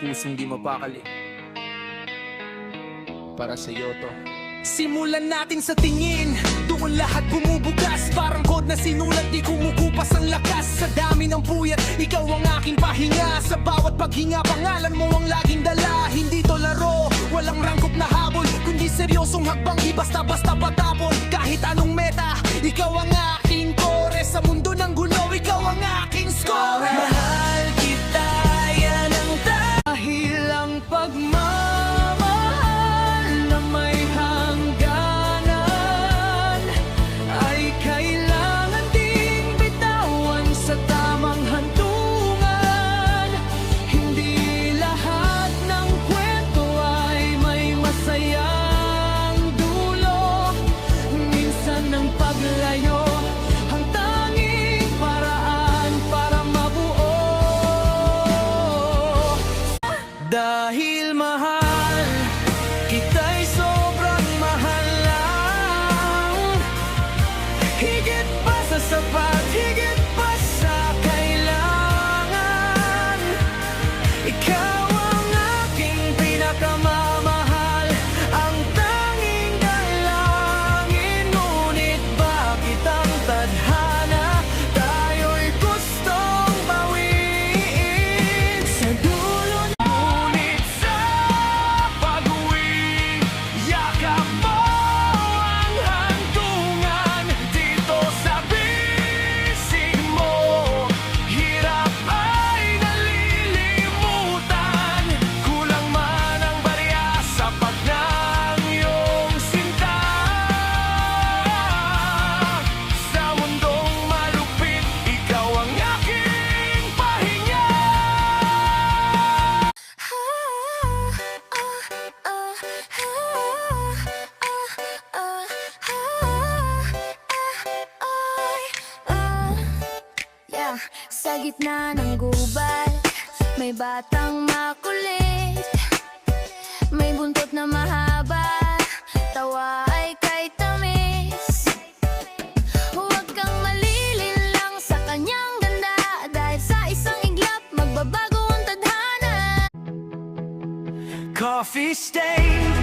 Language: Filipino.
pusong di mapakali. Para sa iyo to. Simulan natin sa tingin, doon lahat bumubugas. Parang code na sinulat, di kumukupas ang lakas. Sa dami ng puyat, ikaw ang aking pahinga. Sa bawat paghinga, pangalan mo ang laging dala. Hindi to laro, walang rangkop na habol, kundi seryosong hakbang, di basta-basta patapon. Kahit anong meta, ikaw ang aking core. Sa mundo ng gulo, ikaw ang aking score. Mahal kita, yan ang dahil ang pagmamahal na may hangganan ay kailangan ding bitawan sa tamang hantungan. Hindi lahat ng kwento ay may masayang dulo. Minsan ang paglayo ang tanging paraan para mabuo. Dahil mahal kita'y sobrang mahal lang, higit pa sa sapat, higit pa sa kailangan. Ikaw ang aking pinakamamahal, ang tanging dalangin. Ngunit bakit ang tadhana tayo'y gustong bawiin sa dulo? Ngunit sa pag-uwi, yakap mo ang hantungan. Dito sa bisig mo, hirap ay nalilimutan. Kulang man ang barya, sapat ng iyong sinta. Sa mundong malupit, ikaw ang aking pahinga. Yeah. Sa gitna ng gubat, may batang makulit, may buntot na mahaba, tawa ay kay tamis. Huwag kang malilinlang sa kanyang ganda, dahil sa isang iglap magbabago ang tadhana. Coffee stain